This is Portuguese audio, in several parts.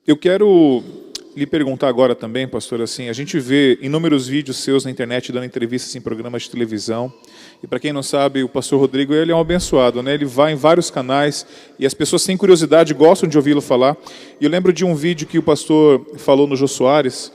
Eu quero lhe perguntar agora também, pastor, assim, a gente vê inúmeros vídeos seus na internet dando entrevistas em programas de televisão. E para quem não sabe, o pastor Rodrigo, ele é um abençoado, né? Ele vai em vários canais e as pessoas têm curiosidade, gostam de ouvi-lo falar. E eu lembro de um vídeo que o pastor falou no Jô Soares,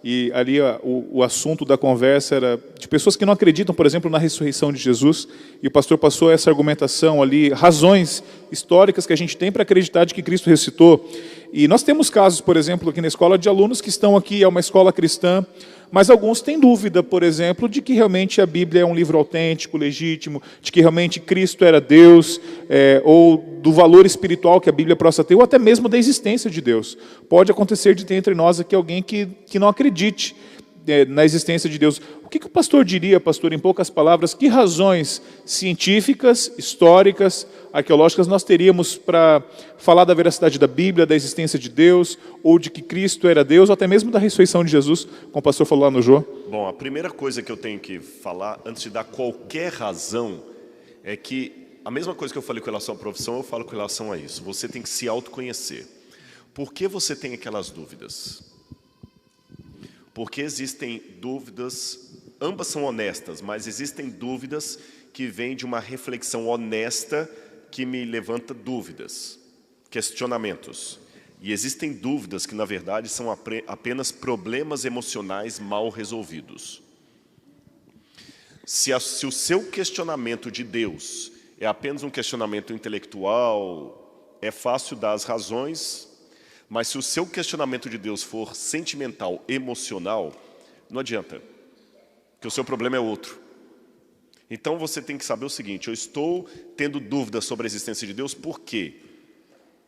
e ali o assunto da conversa era de pessoas que não acreditam, por exemplo, na ressurreição de Jesus, e o pastor passou essa argumentação ali, razões históricas que a gente tem para acreditar de que Cristo ressuscitou. E nós temos casos, por exemplo, aqui na escola, de alunos que estão aqui, é uma escola cristã, mas alguns têm dúvida, por exemplo, de que realmente a Bíblia é um livro autêntico, legítimo, de que realmente Cristo era Deus, ou do valor espiritual que a Bíblia possa ter, ou até mesmo da existência de Deus. Pode acontecer de ter entre nós aqui alguém que não acredite na existência de Deus. O que o pastor diria, pastor, em poucas palavras, que razões científicas, históricas, arqueológicas nós teríamos para falar da veracidade da Bíblia, da existência de Deus, ou de que Cristo era Deus, ou até mesmo da ressurreição de Jesus, como o pastor falou lá no Jô? Bom, a primeira coisa que eu tenho que falar, antes de dar qualquer razão, é que a mesma coisa que eu falei com relação à profissão, eu falo com relação a isso. Você tem que se autoconhecer. Por que você tem aquelas dúvidas? Porque existem dúvidas, ambas são honestas, mas existem dúvidas que vêm de uma reflexão honesta que me levanta dúvidas, questionamentos. E existem dúvidas que, na verdade, são apenas problemas emocionais mal resolvidos. Se o seu questionamento de Deus é apenas um questionamento intelectual, é fácil dar as razões, mas se o seu questionamento de Deus for sentimental, emocional, não adianta, porque o seu problema é outro. Então você tem que saber o seguinte: eu estou tendo dúvidas sobre a existência de Deus, por quê?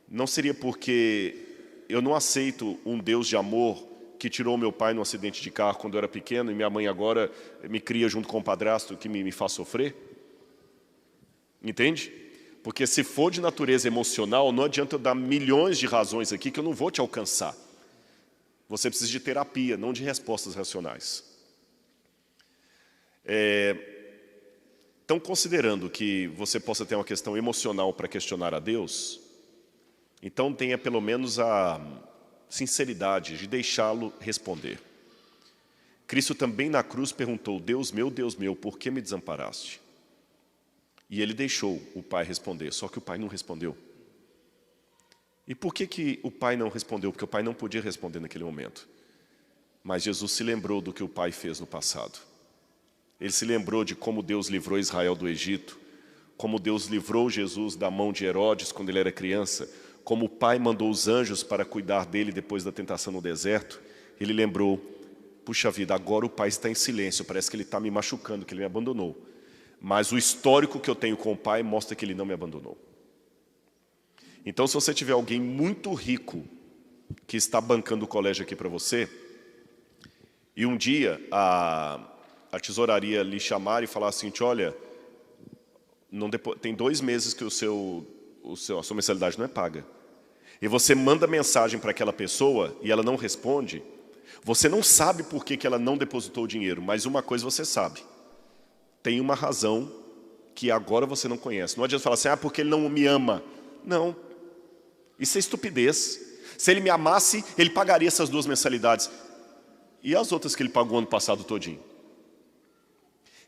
Não seria porque eu não aceito um Deus de amor que tirou meu pai num acidente de carro quando eu era pequeno e minha mãe agora me cria junto com o padrasto que me faz sofrer? Entende? Porque se for de natureza emocional, não adianta eu dar milhões de razões aqui que eu não vou te alcançar. Você precisa de terapia, não de respostas racionais. Então, considerando que você possa ter uma questão emocional para questionar a Deus, então tenha pelo menos a sinceridade de deixá-lo responder. Cristo também na cruz perguntou: Deus meu, por que me desamparaste? E ele deixou o pai responder, só que o pai não respondeu. E por que o pai não respondeu? Porque o pai não podia responder naquele momento. Mas Jesus se lembrou do que o pai fez no passado. Ele se lembrou de como Deus livrou Israel do Egito, como Deus livrou Jesus da mão de Herodes quando ele era criança, como o pai mandou os anjos para cuidar dele depois da tentação no deserto. Ele lembrou: puxa vida, agora o pai está em silêncio, parece que ele está me machucando, que ele me abandonou. Mas o histórico que eu tenho com o pai mostra que ele não me abandonou. Então, se você tiver alguém muito rico que está bancando o colégio aqui para você, e um dia a tesouraria lhe chamar e falar assim: olha, tem 2 meses que a sua mensalidade não é paga. E você manda mensagem para aquela pessoa e ela não responde, você não sabe por que ela não depositou o dinheiro, mas uma coisa você sabe: tem uma razão que agora você não conhece. Não adianta falar assim: porque ele não me ama. Não, isso é estupidez. Se ele me amasse, ele pagaria essas 2 mensalidades. E as outras que ele pagou ano passado todinho?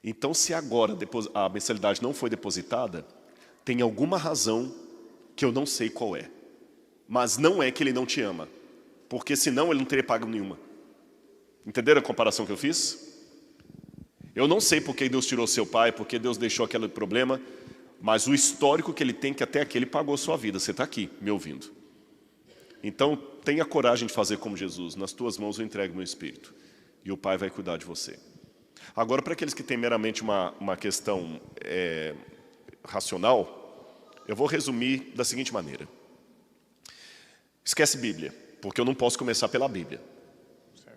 Então, se agora a mensalidade não foi depositada, tem alguma razão que eu não sei qual é. Mas não é que ele não te ama, porque senão ele não teria pago nenhuma. Entenderam a comparação que eu fiz? Eu não sei por que Deus tirou seu pai, por que Deus deixou aquele problema, mas o histórico que ele tem, que até aqui ele pagou a sua vida. Você está aqui, me ouvindo. Então, tenha coragem de fazer como Jesus: nas tuas mãos eu entrego meu espírito, e o Pai vai cuidar de você. Agora, para aqueles que têm meramente uma questão racional, eu vou resumir da seguinte maneira: esquece Bíblia, porque eu não posso começar pela Bíblia.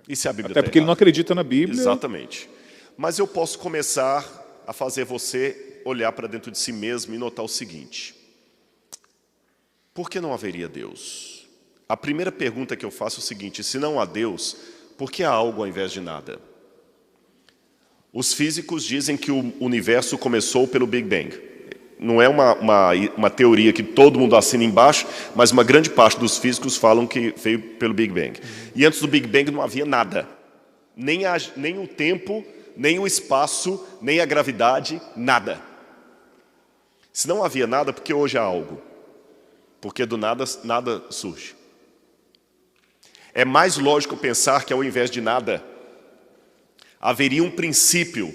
E se a Bíblia Até porque ele não acredita na Bíblia. Exatamente. Mas eu posso começar a fazer você olhar para dentro de si mesmo e notar o seguinte: por que não haveria Deus? A primeira pergunta que eu faço é o seguinte: se não há Deus, por que há algo ao invés de nada? Os físicos dizem que o universo começou pelo Big Bang. não é uma teoria que todo mundo assina embaixo, mas uma grande parte dos físicos falam que veio pelo Big Bang. E antes do Big Bang não havia nada. Nem o tempo, nem o espaço, nem a gravidade, nada. Se não havia nada, porque hoje há algo? Porque do nada, nada surge. É mais lógico pensar que ao invés de nada, haveria um princípio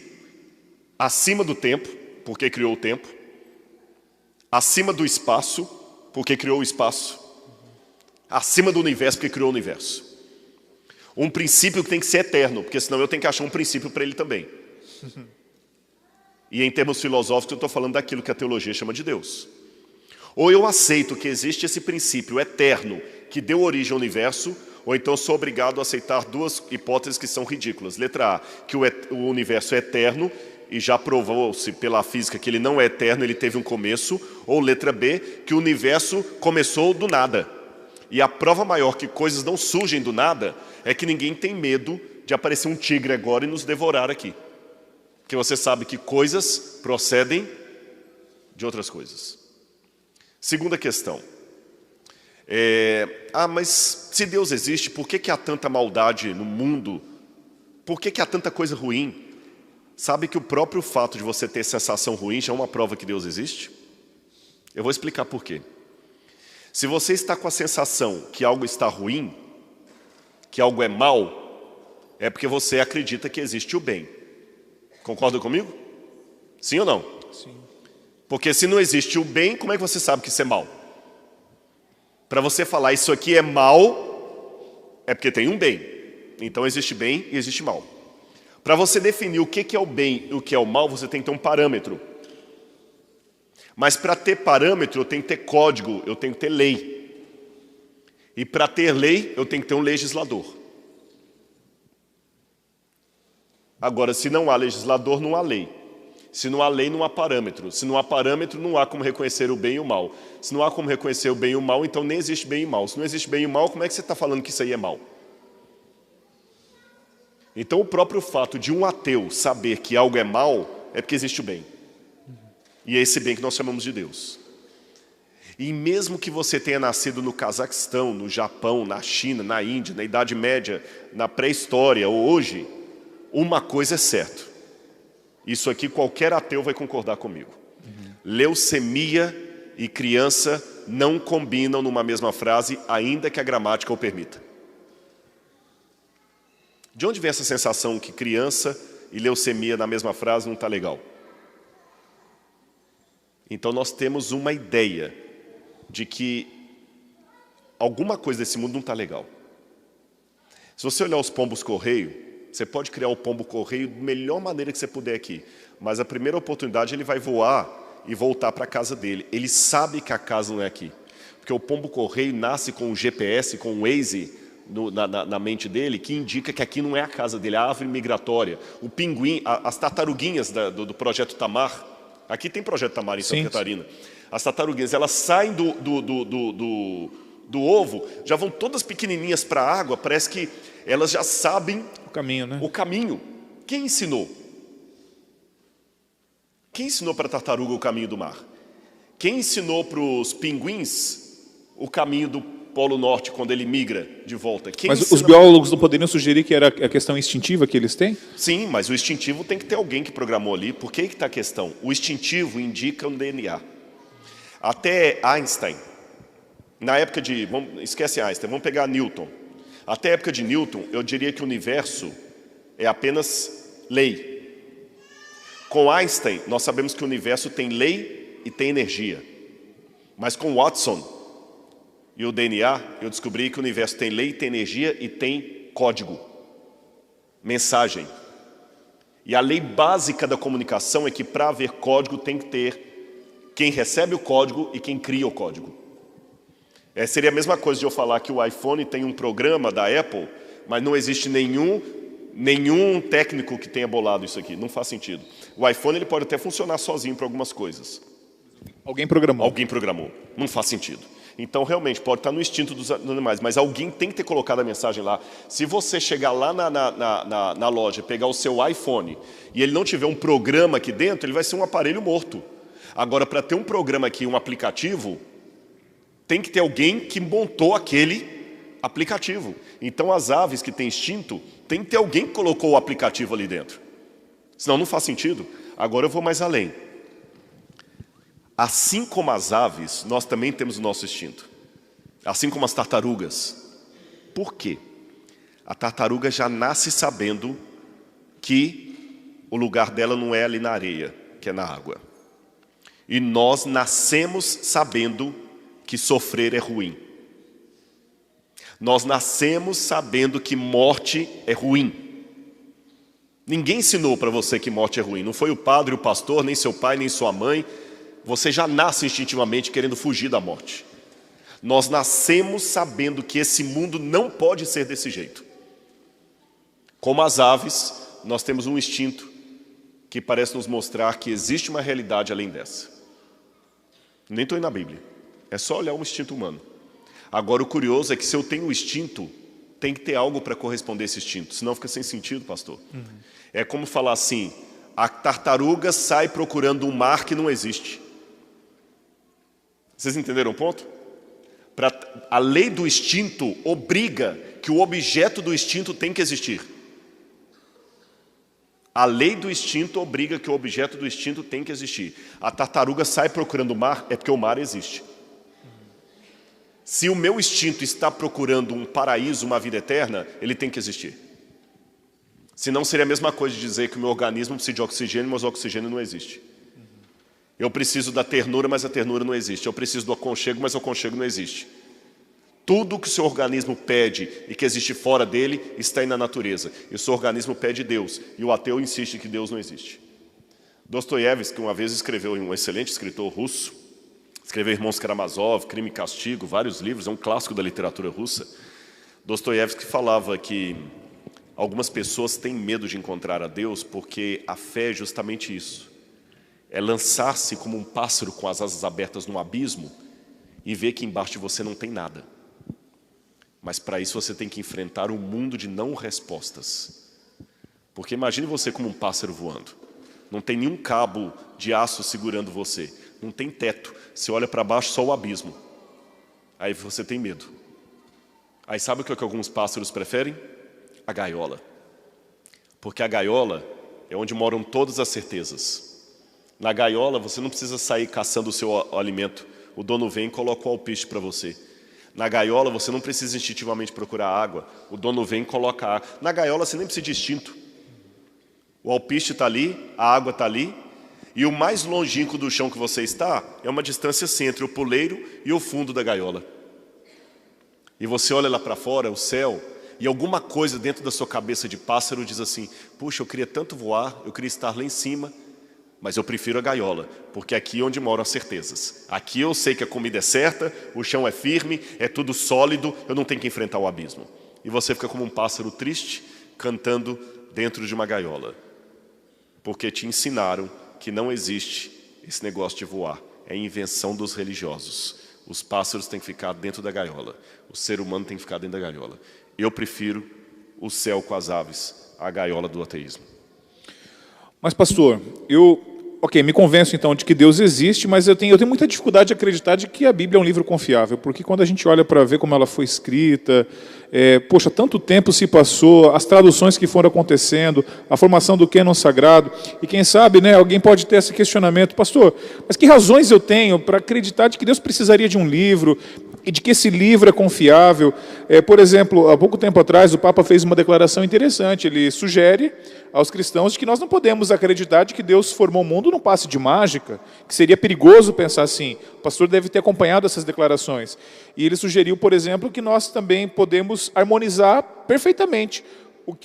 acima do tempo, porque criou o tempo, acima do espaço, porque criou o espaço, acima do universo, porque criou o universo. Um princípio que tem que ser eterno, porque senão eu tenho que achar um princípio para ele também. E em termos filosóficos eu estou falando daquilo que a teologia chama de Deus. Ou eu aceito que existe esse princípio eterno que deu origem ao universo, ou então sou obrigado a aceitar duas hipóteses que são ridículas. Letra A, que o universo é eterno, e já provou-se pela física que ele não é eterno, ele teve um começo. Ou letra B, que o universo começou do nada. E a prova maior que coisas não surgem do nada é que ninguém tem medo de aparecer um tigre agora e nos devorar aqui. Porque você sabe que coisas procedem de outras coisas. Segunda questão. Mas se Deus existe, por que há tanta maldade no mundo? Por que há tanta coisa ruim? Sabe que o próprio fato de você ter sensação ruim já é uma prova que Deus existe? Eu vou explicar por quê. Se você está com a sensação que algo está ruim, que algo é mal, é porque você acredita que existe o bem. Concorda comigo? Sim ou não? Sim. Porque se não existe o bem, como é que você sabe que isso é mal? Para você falar isso aqui é mal, é porque tem um bem. Então existe bem e existe mal. Para você definir o que é o bem e o que é o mal, você tem que ter um parâmetro. Mas para ter parâmetro, eu tenho que ter código, eu tenho que ter lei. E para ter lei, eu tenho que ter um legislador. Agora, se não há legislador, não há lei. Se não há lei, não há parâmetro. Se não há parâmetro, não há como reconhecer o bem e o mal. Se não há como reconhecer o bem e o mal, então nem existe bem e mal. Se não existe bem e mal, como é que você está falando que isso aí é mal? Então, o próprio fato de um ateu saber que algo é mal, é porque existe o bem. E é esse bem que nós chamamos de Deus. E mesmo que você tenha nascido no Cazaquistão, no Japão, na China, na Índia, na Idade Média, na pré-história ou hoje, uma coisa é certa. Isso aqui qualquer ateu vai concordar comigo. Leucemia e criança não combinam numa mesma frase, ainda que a gramática o permita. De onde vem essa sensação que criança e leucemia na mesma frase não está legal? Então nós temos uma ideia de que alguma coisa desse mundo não está legal. Se você olhar os pombos-correio, você pode criar o pombo-correio da melhor maneira que você puder aqui, mas a primeira oportunidade ele vai voar e voltar para a casa dele. Ele sabe que a casa não é aqui, porque o pombo-correio nasce com um GPS, com um Waze na mente dele, que indica que aqui não é a casa dele, a árvore migratória, o pinguim, as tartaruguinhas do Projeto Tamar. Aqui tem Projeto Tamar em Santa Catarina. As tartaruguinhas, elas saem do ovo, já vão todas pequenininhas para a água, parece que elas já sabem o caminho, né? O caminho. Quem ensinou? Quem ensinou para a tartaruga o caminho do mar? Quem ensinou para os pinguins o caminho do Polo Norte quando ele migra de volta? Mas os biólogos não poderiam sugerir que era a questão instintiva que eles têm? Sim, mas o instintivo tem que ter alguém que programou ali. Por que está a questão? O instintivo indica um DNA. Até Einstein, na época de... esquece Einstein, vamos pegar Newton. Até a época de Newton, eu diria que o universo é apenas lei. Com Einstein, nós sabemos que o universo tem lei e tem energia. Mas com Watson e o DNA, eu descobri que o universo tem lei, tem energia e tem código, mensagem. E a lei básica da comunicação é que para haver código tem que ter quem recebe o código e quem cria o código. Seria a mesma coisa de eu falar que o iPhone tem um programa da Apple, mas não existe nenhum técnico que tenha bolado isso aqui. Não faz sentido. O iPhone ele pode até funcionar sozinho para algumas coisas. Alguém programou. Alguém programou. Não faz sentido. Então, realmente, pode estar no instinto dos animais, mas alguém tem que ter colocado a mensagem lá. Se você chegar lá na loja, pegar o seu iPhone, e ele não tiver um programa aqui dentro, ele vai ser um aparelho morto. Agora, para ter um programa aqui, um aplicativo, tem que ter alguém que montou aquele aplicativo. Então, as aves que têm instinto, tem que ter alguém que colocou o aplicativo ali dentro. Senão não faz sentido. Agora eu vou mais além. Assim como as aves, nós também temos o nosso instinto. Assim como as tartarugas. Por quê? A tartaruga já nasce sabendo que o lugar dela não é ali na areia, que é na água. E nós nascemos sabendo que sofrer é ruim. Nós nascemos sabendo que morte é ruim. Ninguém ensinou para você que morte é ruim. Não foi o padre, o pastor, nem seu pai, nem sua mãe. Você já nasce instintivamente querendo fugir da morte. Nós nascemos sabendo que esse mundo não pode ser desse jeito. Como as aves, nós temos um instinto que parece nos mostrar que existe uma realidade além dessa. Nem estou indo na Bíblia. É só olhar um instinto humano. Agora, o curioso é que se eu tenho o instinto, tem que ter algo para corresponder a esse instinto. Senão fica sem sentido, pastor. É como falar assim, a tartaruga sai procurando um mar que não existe. Vocês entenderam o ponto? A lei do instinto obriga que o objeto do instinto tem que existir. A lei do instinto obriga que o objeto do instinto tem que existir. A tartaruga sai procurando o mar, é porque o mar existe. Se o meu instinto está procurando um paraíso, uma vida eterna, ele tem que existir. Senão seria a mesma coisa de dizer que o meu organismo precisa de oxigênio, mas o oxigênio não existe. Eu preciso da ternura, mas a ternura não existe. Eu preciso do aconchego, mas o aconchego não existe. Tudo que o seu organismo pede e que existe fora dele está aí na natureza. E o seu organismo pede Deus. E o ateu insiste que Deus não existe. Dostoiévski, uma vez escreveu, um excelente escritor russo, escreveu Irmãos Karamazov, Crime e Castigo, vários livros, é um clássico da literatura russa. Dostoiévski falava que algumas pessoas têm medo de encontrar a Deus porque a fé é justamente isso. É lançar-se como um pássaro com as asas abertas no abismo e ver que embaixo de você não tem nada. Mas para isso você tem que enfrentar um mundo de não respostas. Porque imagine você como um pássaro voando. Não tem nenhum cabo de aço segurando você. Não tem teto. Você olha para baixo, só o abismo. Aí você tem medo. Aí sabe o que alguns pássaros preferem? A gaiola. Porque a gaiola é onde moram todas as certezas. Na gaiola você não precisa sair caçando o seu alimento. O dono vem e coloca o alpiste para você. Na gaiola você não precisa instintivamente procurar água. O dono vem e coloca água. Na gaiola você nem precisa de instinto. O alpiste está ali, a água está ali. E o mais longínquo do chão que você está é uma distância assim, entre o poleiro e o fundo da gaiola. E você olha lá para fora, o céu, e alguma coisa dentro da sua cabeça de pássaro diz assim, puxa, eu queria tanto voar, eu queria estar lá em cima, mas eu prefiro a gaiola, porque aqui é onde moram as certezas. Aqui eu sei que a comida é certa, o chão é firme, é tudo sólido, eu não tenho que enfrentar o abismo. E você fica como um pássaro triste, cantando dentro de uma gaiola. Porque te ensinaram que não existe esse negócio de voar. É invenção dos religiosos. Os pássaros têm que ficar dentro da gaiola. O ser humano tem que ficar dentro da gaiola. Eu prefiro o céu com as aves, a gaiola do ateísmo. Mas, pastor, me convenço então de que Deus existe, mas eu tenho muita dificuldade de acreditar de que a Bíblia é um livro confiável, porque quando a gente olha para ver como ela foi escrita, tanto tempo se passou, as traduções que foram acontecendo, a formação do cânon sagrado, e quem sabe, alguém pode ter esse questionamento, pastor, mas que razões eu tenho para acreditar de que Deus precisaria de um livro, e de que esse livro é confiável? Por exemplo, há pouco tempo atrás, o Papa fez uma declaração interessante. Ele sugere aos cristãos de que nós não podemos acreditar de que Deus formou o mundo num passe de mágica, que seria perigoso pensar assim. O pastor deve ter acompanhado essas declarações. E ele sugeriu, por exemplo, que nós também podemos harmonizar perfeitamente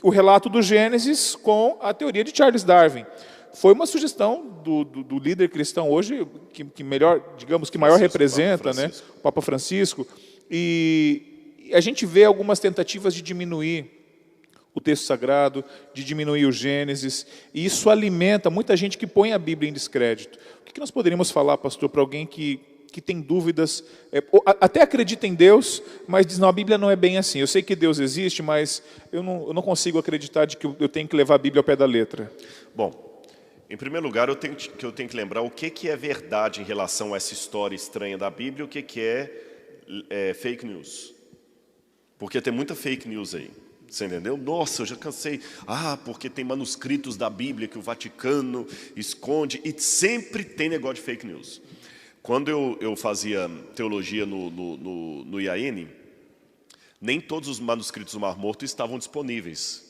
o relato do Gênesis com a teoria de Charles Darwin. Foi uma sugestão do líder cristão hoje, que melhor, digamos, que maior representa, o Papa Francisco. E a gente vê algumas tentativas de diminuir o texto sagrado, de diminuir o Gênesis, e isso alimenta muita gente que põe a Bíblia em descrédito. O que nós poderíamos falar, pastor, para alguém que tem dúvidas, até acredita em Deus, mas diz, não, a Bíblia não é bem assim. Eu sei que Deus existe, mas eu não consigo acreditar de que eu tenho que levar a Bíblia ao pé da letra. Bom, Em primeiro lugar, eu tenho que lembrar o que é verdade em relação a essa história estranha da Bíblia e o que é fake news. Porque tem muita fake news aí. Você entendeu? Nossa, eu já cansei. Porque tem manuscritos da Bíblia que o Vaticano esconde. E sempre tem negócio de fake news. Quando eu fazia teologia no IAN, nem todos os manuscritos do Mar Morto estavam disponíveis.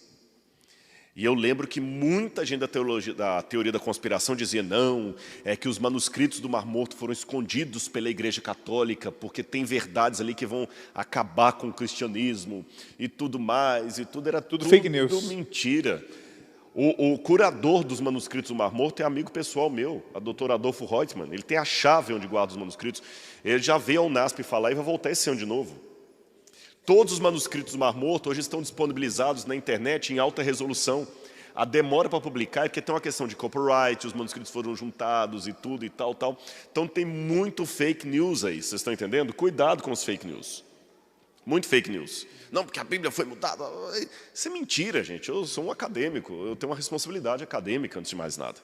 E eu lembro que muita gente da teoria da conspiração dizia não, é que os manuscritos do Mar Morto foram escondidos pela Igreja Católica, porque tem verdades ali que vão acabar com o cristianismo e tudo mais, e tudo era tudo fake news. Tudo mentira. O curador dos manuscritos do Mar Morto é amigo pessoal meu, a doutora Adolfo Reutemann. Ele tem a chave onde guarda os manuscritos. Ele já veio ao NASP falar e vai voltar esse ano de novo. Todos os manuscritos do Mar Morto hoje estão disponibilizados na internet em alta resolução. A demora para publicar é porque tem uma questão de copyright, os manuscritos foram juntados e tudo e tal. Então tem muito fake news aí, vocês estão entendendo? Cuidado com os fake news. Muito fake news. Não, porque a Bíblia foi mudada. Isso é mentira, gente. Eu sou um acadêmico, eu tenho uma responsabilidade acadêmica antes de mais nada.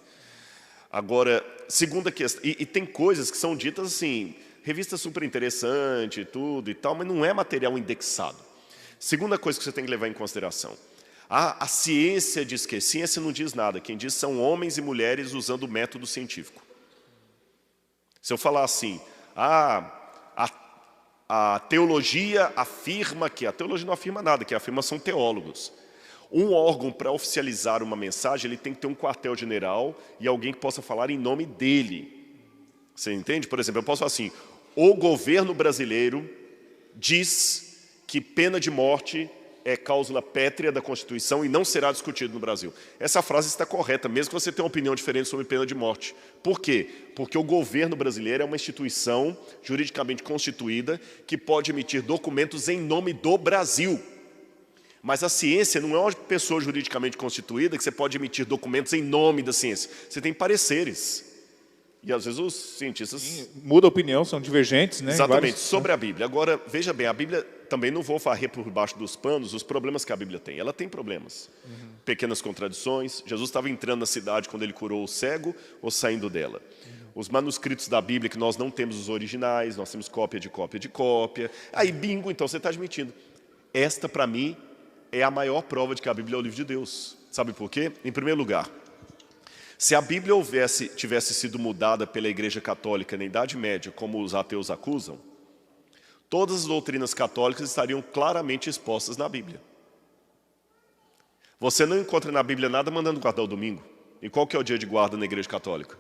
Agora, segunda questão, e tem coisas que são ditas assim, revista super interessante e tudo e tal, mas não é material indexado. Segunda coisa que você tem que levar em consideração. A ciência diz que ciência não diz nada. Quem diz são homens e mulheres usando o método científico. Se eu falar assim, a teologia afirma que... A teologia não afirma nada, que afirma são teólogos. Um órgão, para oficializar uma mensagem, ele tem que ter um quartel-general e alguém que possa falar em nome dele. Você entende? Por exemplo, eu posso falar assim, o governo brasileiro diz que pena de morte é cláusula pétrea da Constituição e não será discutido no Brasil. Essa frase está correta, mesmo que você tenha uma opinião diferente sobre pena de morte. Por quê? Porque o governo brasileiro é uma instituição juridicamente constituída que pode emitir documentos em nome do Brasil. Mas a ciência não é uma pessoa juridicamente constituída que você pode emitir documentos em nome da ciência. Você tem pareceres. E às vezes os cientistas... Muda a opinião, são divergentes, né? Exatamente, sobre a Bíblia. Agora, veja bem, a Bíblia também não vou varrer por baixo dos panos os problemas que a Bíblia tem. Ela tem problemas. Pequenas contradições. Jesus estava entrando na cidade quando ele curou o cego ou saindo dela. Os manuscritos da Bíblia que nós não temos os originais, nós temos cópia de cópia de cópia. Aí, bingo, então você está admitindo. Esta, para mim, é a maior prova de que a Bíblia é o livro de Deus. Sabe por quê? Em primeiro lugar, se a Bíblia tivesse sido mudada pela Igreja Católica na Idade Média, como os ateus acusam, todas as doutrinas católicas estariam claramente expostas na Bíblia. Você não encontra na Bíblia nada mandando guardar o domingo. E qual que é o dia de guarda na Igreja Católica?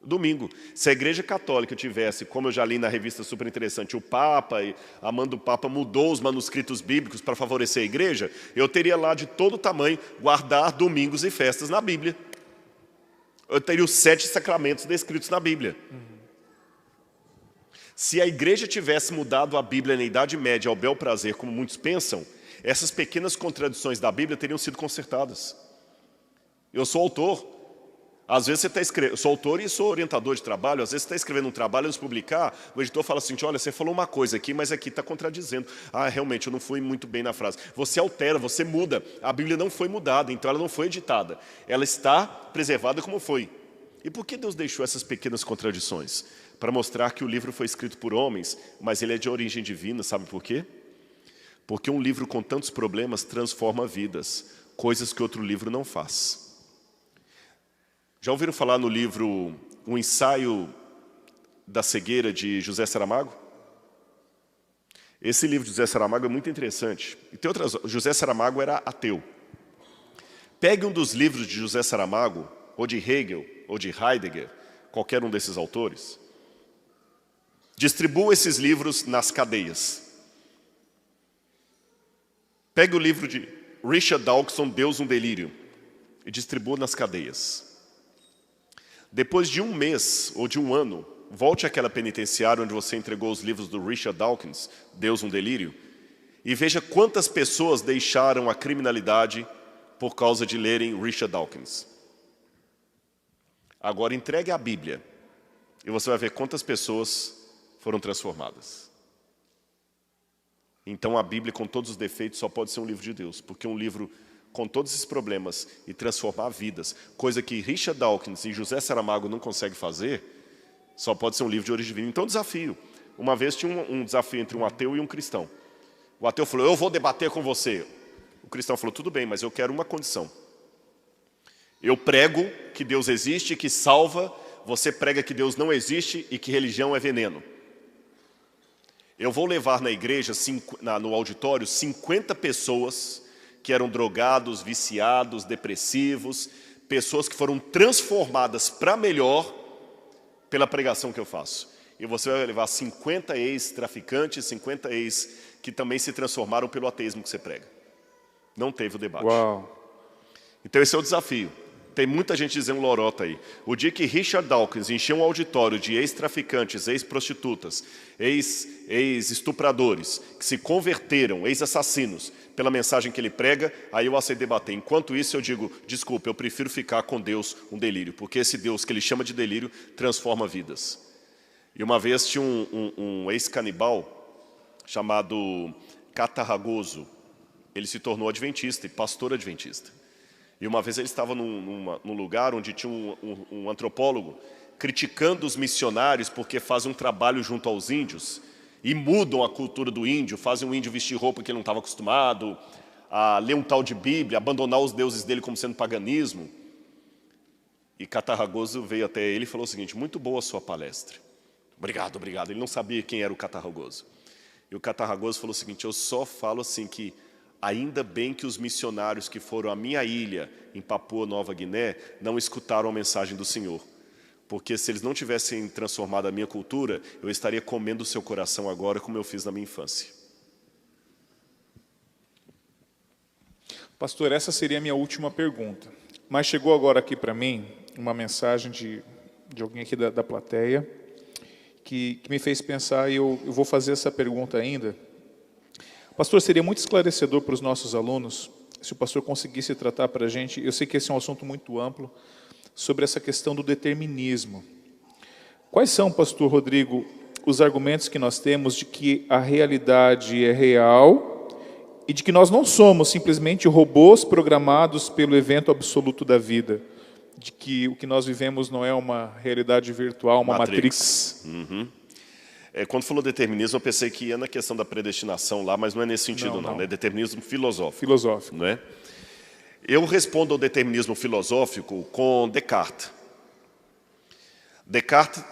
Domingo. Se a Igreja Católica tivesse, como eu já li na revista super interessante, o Papa, e a mão do Papa mudou os manuscritos bíblicos para favorecer a Igreja, eu teria lá de todo tamanho guardar domingos e festas na Bíblia. Eu teria os 7 sacramentos descritos na Bíblia. Se a Igreja tivesse mudado a Bíblia na Idade Média ao bel prazer, como muitos pensam, essas pequenas contradições da Bíblia teriam sido consertadas. Eu sou autor. Às vezes você está escrevendo, eu sou autor e sou orientador de trabalho, às vezes você está escrevendo um trabalho, antes de publicar, o editor fala assim, olha, você falou uma coisa aqui, mas aqui está contradizendo. Realmente, eu não fui muito bem na frase. Você altera, você muda. A Bíblia não foi mudada, então ela não foi editada. Ela está preservada como foi. E por que Deus deixou essas pequenas contradições? Para mostrar que o livro foi escrito por homens, mas ele é de origem divina, sabe por quê? Porque um livro com tantos problemas transforma vidas, coisas que outro livro não faz. Já ouviram falar no livro O Ensaio da Cegueira, de José Saramago? Esse livro de José Saramago é muito interessante. E tem outras... José Saramago era ateu. Pegue um dos livros de José Saramago, ou de Hegel, ou de Heidegger, qualquer um desses autores. Distribua esses livros nas cadeias. Pegue o livro de Richard Dawkins, Deus um Delírio, e distribua nas cadeias. Depois de um mês ou de um ano, volte àquela penitenciária onde você entregou os livros do Richard Dawkins, Deus um Delírio, e veja quantas pessoas deixaram a criminalidade por causa de lerem Richard Dawkins. Agora entregue a Bíblia e você vai ver quantas pessoas foram transformadas. Então a Bíblia, com todos os defeitos, só pode ser um livro de Deus, porque um livro com todos esses problemas e transformar vidas, coisa que Richard Dawkins e José Saramago não conseguem fazer, só pode ser um livro de origem divina. Então, desafio. Uma vez tinha um desafio entre um ateu e um cristão. O ateu falou, eu vou debater com você. O cristão falou, tudo bem, mas eu quero uma condição. Eu prego que Deus existe e que salva, você prega que Deus não existe e que religião é veneno. Eu vou levar na igreja, no auditório, 50 pessoas que eram drogados, viciados, depressivos, pessoas que foram transformadas para melhor pela pregação que eu faço. E você vai levar 50 ex-traficantes, 50 ex que também se transformaram pelo ateísmo que você prega. Não teve o debate. Uau. Então esse é o desafio. Tem muita gente dizendo lorota aí. O dia que Richard Dawkins encheu um auditório de ex-traficantes, ex-prostitutas, ex-estupradores, que se converteram, ex-assassinos, pela mensagem que ele prega, aí eu aceito debater. Enquanto isso eu digo, desculpe, eu prefiro ficar com Deus um delírio, porque esse Deus que ele chama de delírio transforma vidas. E uma vez tinha um ex-canibal chamado Catarragoso. Ele se tornou adventista e pastor adventista. E uma vez ele estava num lugar onde tinha um antropólogo criticando os missionários porque fazem um trabalho junto aos índios e mudam a cultura do índio, fazem o índio vestir roupa que ele não estava acostumado, a ler um tal de Bíblia, abandonar os deuses dele como sendo paganismo. E Catarragoso veio até ele e falou o seguinte, muito boa a sua palestra. Obrigado, obrigado. Ele não sabia quem era o Catarragoso. E o Catarragoso falou o seguinte, eu só falo assim que ainda bem que os missionários que foram à minha ilha, em Papua Nova Guiné, não escutaram a mensagem do Senhor. Porque se eles não tivessem transformado a minha cultura, eu estaria comendo o seu coração agora, como eu fiz na minha infância. Pastor, essa seria a minha última pergunta. Mas chegou agora aqui para mim uma mensagem de alguém aqui da plateia que me fez pensar, e eu vou fazer essa pergunta ainda. Pastor, seria muito esclarecedor para os nossos alunos se o pastor conseguisse tratar para a gente, eu sei que esse é um assunto muito amplo, sobre essa questão do determinismo. Quais são, pastor Rodrigo, os argumentos que nós temos de que a realidade é real e de que nós não somos simplesmente robôs programados pelo evento absoluto da vida, de que o que nós vivemos não é uma realidade virtual, uma Matrix. Uhum. Quando falou determinismo, eu pensei que ia na questão da predestinação lá, mas não é nesse sentido não. É determinismo filosófico. Filosófico. Não é? Eu respondo ao determinismo filosófico com Descartes. Descartes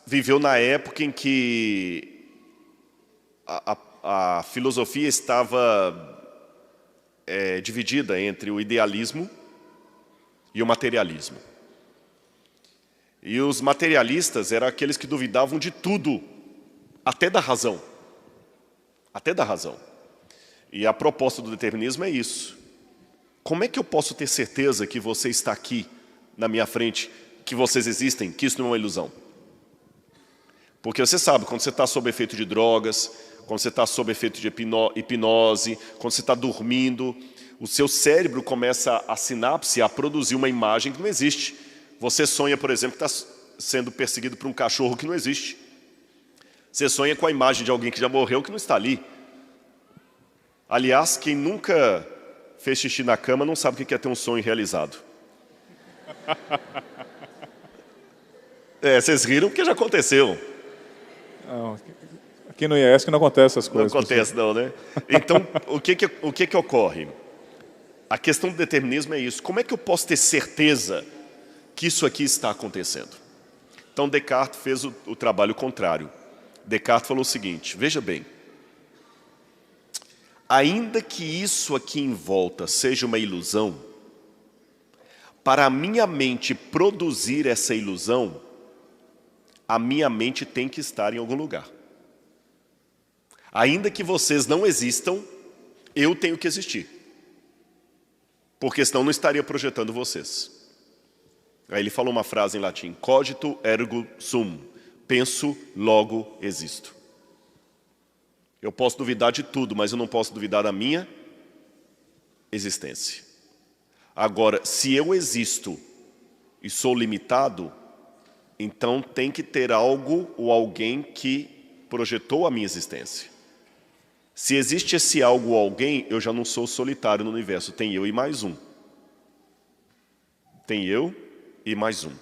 viveu na época em que a filosofia estava dividida entre o idealismo e o materialismo. E os materialistas eram aqueles que duvidavam de tudo, até da razão. Até da razão. E a proposta do determinismo é isso. Como é que eu posso ter certeza que você está aqui, na minha frente, que vocês existem, que isso não é uma ilusão? Porque você sabe, quando você está sob efeito de drogas, quando você está sob efeito de hipnose, quando você está dormindo, o seu cérebro começa a sinapse, a produzir uma imagem que não existe. Você sonha, por exemplo, que está sendo perseguido por um cachorro que não existe. Você sonha com a imagem de alguém que já morreu que não está ali. Aliás, quem nunca fez xixi na cama não sabe o que é ter um sonho realizado. Vocês riram porque já aconteceu. Não, aqui no IES que não acontece essas coisas. Não acontece não, né? Então, o que ocorre? A questão do determinismo é isso. Como é que eu posso ter certeza que isso aqui está acontecendo? Então, Descartes fez o trabalho contrário. Descartes falou o seguinte, veja bem, ainda que isso aqui em volta seja uma ilusão, para a minha mente produzir essa ilusão, a minha mente tem que estar em algum lugar. Ainda que vocês não existam, eu tenho que existir. Porque senão não estaria projetando vocês. Aí ele falou uma frase em latim, cogito ergo sum, penso, logo existo. Eu posso duvidar de tudo, mas eu não posso duvidar da minha existência. Agora, se eu existo e sou limitado, então tem que ter algo ou alguém que projetou a minha existência. Se existe esse algo ou alguém, eu já não sou solitário no universo. Tem eu e mais um. Tem eu e mais um.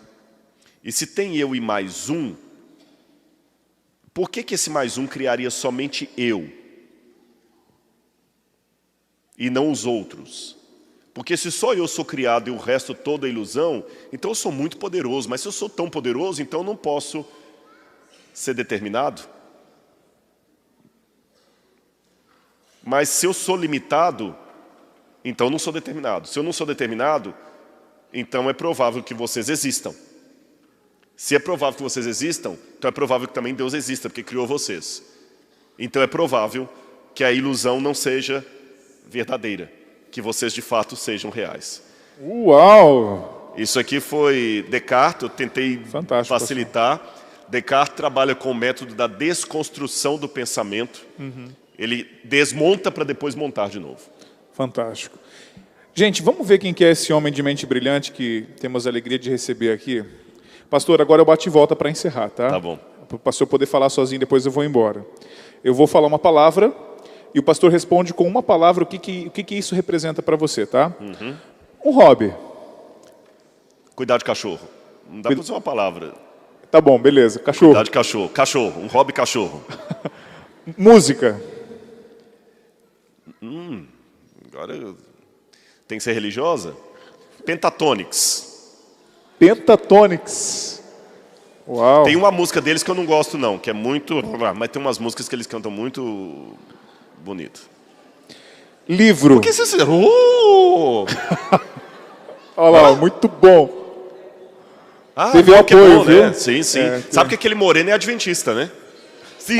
E se tem eu e mais um, por que esse mais um criaria somente eu? E não os outros? Porque se só eu sou criado e o resto toda é ilusão, então eu sou muito poderoso. Mas se eu sou tão poderoso, então eu não posso ser determinado? Mas se eu sou limitado, então eu não sou determinado. Se eu não sou determinado, então é provável que vocês existam. Se é provável que vocês existam, então é provável que também Deus exista, porque criou vocês. Então é provável que a ilusão não seja verdadeira, que vocês de fato sejam reais. Uau! Isso aqui foi Descartes, eu tentei facilitar. Descartes trabalha com o método da desconstrução do pensamento. Ele desmonta para depois montar de novo. Fantástico. Gente, vamos ver quem que é esse homem de mente brilhante que temos a alegria de receber aqui. Pastor, agora eu bato e volta para encerrar, tá? Tá bom. Para o pastor poder falar sozinho, depois eu vou embora. Eu vou falar uma palavra e o pastor responde com uma palavra o que isso representa para você, tá? Um hobby. Cuidar de cachorro. Não dá para usar uma palavra. Tá bom, beleza. Cachorro. Cuidar de cachorro. Cachorro. Um hobby cachorro. Música. Agora tem que ser religiosa? Pentatonix. Pentatonix. Uau. Tem uma música deles que eu não gosto não, que é muito... Mas tem umas músicas que eles cantam muito bonito. Livro. Por que você... Olha lá, muito bom. Teve que apoio, é bom, viu? né? Sim. Sabe que aquele moreno é adventista, né? Sim!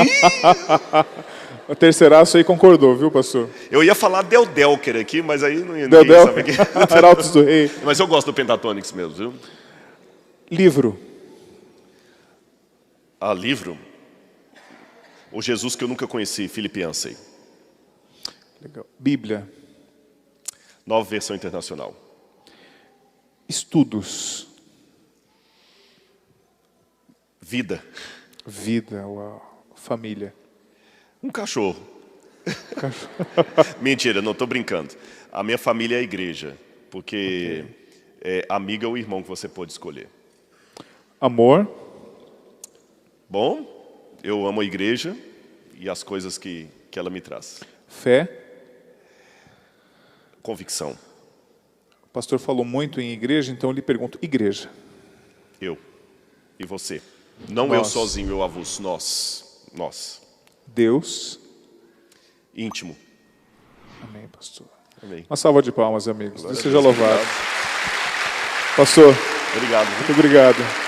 O terceiraço aí concordou, viu, pastor? Eu ia falar Del Delker aqui, mas aí não ia Del ninguém saber quem. Arautos do Rei. Mas eu gosto do Pentatonix mesmo, viu? Livro. Livro? O Jesus que eu nunca conheci, Philip Yancey. Legal. Bíblia. Nova versão internacional. Estudos. Vida. Vida, uau. Família. Um cachorro. Mentira, não estou brincando. A minha família é a igreja, porque é amiga ou irmão que você pode escolher. Amor. Bom, eu amo a igreja e as coisas que ela me traz. Fé. Convicção. O pastor falou muito em igreja, então eu lhe pergunto, igreja. Eu. E você. Não eu sozinho, eu avulso. Nós. Deus. Íntimo. Amém, pastor. Amém. Uma salva de palmas, amigos. Deus seja louvado. Pastor, Obrigado. muito obrigado.